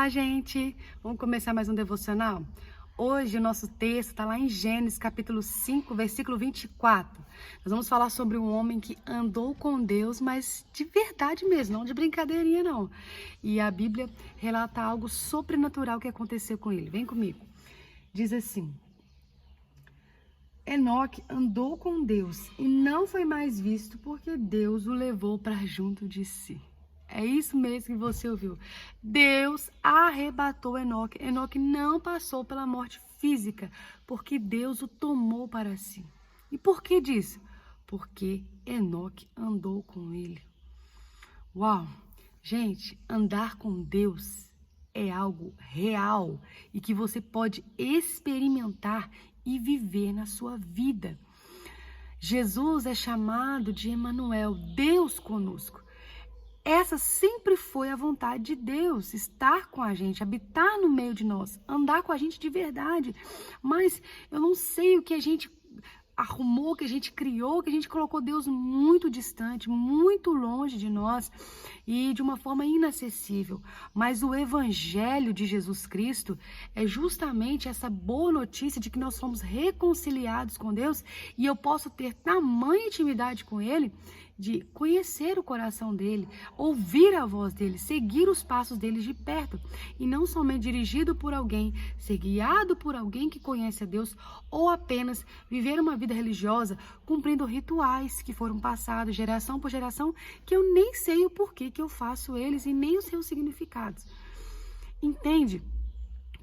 Olá, gente! Vamos começar mais um devocional? Hoje o nosso texto está lá em Gênesis, capítulo 5, versículo 24. Nós vamos falar sobre um homem que andou com Deus, mas de verdade mesmo, não de brincadeirinha, não. E a Bíblia relata algo sobrenatural que aconteceu com ele. Vem comigo. Diz assim: Enoque andou com Deus e não foi mais visto porque Deus o levou para junto de si. É isso mesmo que você ouviu. Deus arrebatou Enoque. Enoque não passou pela morte física, porque Deus o tomou para si. E por que disso? Porque Enoque andou com ele. Uau! Gente, andar com Deus é algo real e que você pode experimentar e viver na sua vida. Jesus é chamado de Emanuel, Deus conosco. Essa sempre foi a vontade de Deus, estar com a gente, habitar no meio de nós, andar com a gente de verdade. Mas eu não sei o que a gente arrumou, que a gente criou, que a gente colocou Deus muito distante, muito longe de nós e de uma forma inacessível. Mas o Evangelho de Jesus Cristo é justamente essa boa notícia de que nós somos reconciliados com Deus e eu posso ter tamanha intimidade com Ele, de conhecer o coração dele, ouvir a voz dele, seguir os passos dele de perto e não somente dirigido por alguém, ser guiado por alguém que conhece a Deus ou apenas viver uma vida religiosa cumprindo rituais que foram passados geração por geração que eu nem sei o porquê que eu faço eles e nem os seus significados. Entende?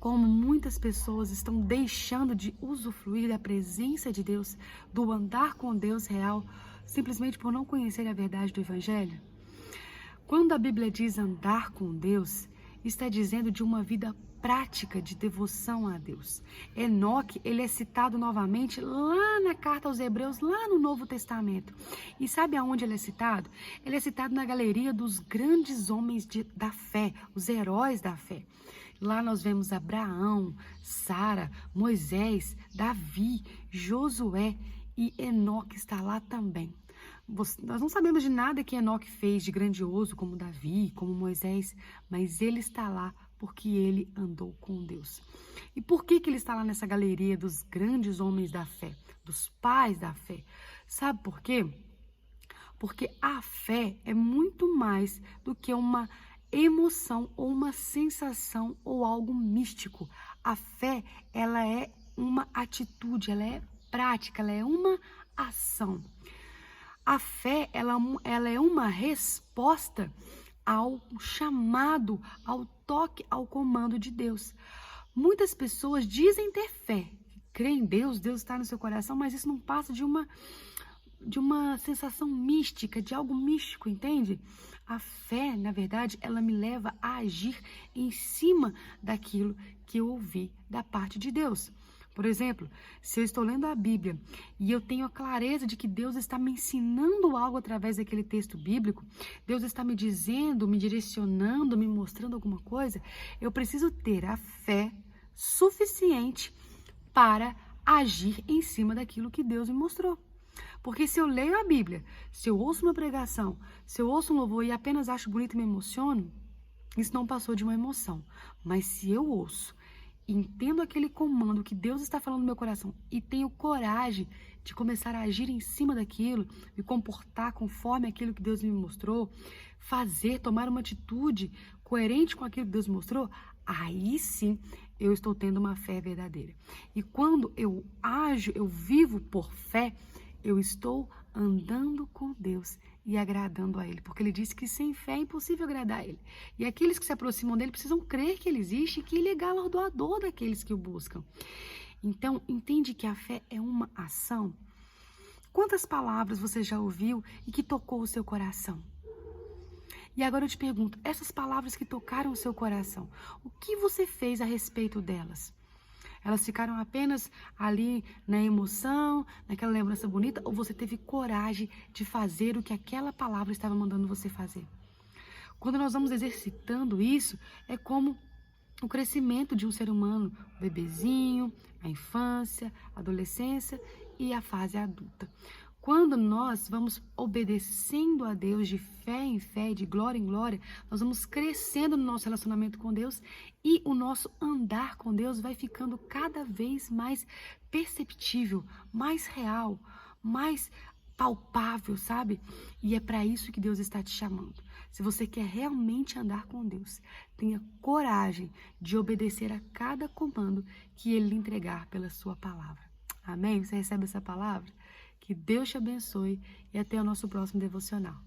Como muitas pessoas estão deixando de usufruir da presença de Deus, do andar com Deus real, simplesmente por não conhecer a verdade do Evangelho? Quando a Bíblia diz andar com Deus, está dizendo de uma vida prática de devoção a Deus. Enoque, ele é citado novamente lá na carta aos Hebreus, lá no Novo Testamento. E sabe aonde ele é citado? Ele é citado na galeria dos grandes homens da fé, os heróis da fé. Lá nós vemos Abraão, Sara, Moisés, Davi, Josué e Enoque está lá também. Nós não sabemos de nada que Enoque fez de grandioso como Davi, como Moisés, mas ele está lá porque ele andou com Deus. E por que ele está lá nessa galeria dos grandes homens da fé, dos pais da fé? Sabe por quê? Porque a fé é muito mais do que uma emoção ou uma sensação ou algo místico. A fé, ela é uma atitude, ela é prática, ela é uma ação. A fé, ela é uma resposta ao chamado, ao toque, ao comando de Deus. Muitas pessoas dizem ter fé, creem em Deus, Deus está no seu coração, mas isso não passa de uma sensação mística, de algo místico, entende? A fé, na verdade, ela me leva a agir em cima daquilo que eu ouvi da parte de Deus. Por exemplo, se eu estou lendo a Bíblia e eu tenho a clareza de que Deus está me ensinando algo através daquele texto bíblico, Deus está me dizendo, me direcionando, me mostrando alguma coisa, eu preciso ter a fé suficiente para agir em cima daquilo que Deus me mostrou. Porque se eu leio a Bíblia, se eu ouço uma pregação, se eu ouço um louvor e apenas acho bonito e me emociono, isso não passou de uma emoção. Mas se eu ouço, entendo aquele comando que Deus está falando no meu coração e tenho coragem de começar a agir em cima daquilo, me comportar conforme aquilo que Deus me mostrou, tomar uma atitude coerente com aquilo que Deus me mostrou, aí sim eu estou tendo uma fé verdadeira. E quando eu ajo, eu vivo por fé, eu estou andando com Deus e agradando a Ele, porque Ele disse que sem fé é impossível agradar a Ele. E aqueles que se aproximam dEle precisam crer que Ele existe e que Ele é galardoador daqueles que o buscam. Então, entende que a fé é uma ação? Quantas palavras você já ouviu e que tocou o seu coração? E agora eu te pergunto, essas palavras que tocaram o seu coração, o que você fez a respeito delas? Elas ficaram apenas ali na emoção, naquela lembrança bonita, ou você teve coragem de fazer o que aquela palavra estava mandando você fazer? Quando nós vamos exercitando isso, é como o crescimento de um ser humano, o bebezinho, a infância, a adolescência e a fase adulta. Quando nós vamos obedecendo a Deus de fé em fé, de glória em glória, nós vamos crescendo no nosso relacionamento com Deus e o nosso andar com Deus vai ficando cada vez mais perceptível, mais real, mais palpável, sabe? E é para isso que Deus está te chamando. Se você quer realmente andar com Deus, tenha coragem de obedecer a cada comando que Ele lhe entregar pela sua palavra. Amém? Você recebe essa palavra? Que Deus te abençoe e até o nosso próximo devocional.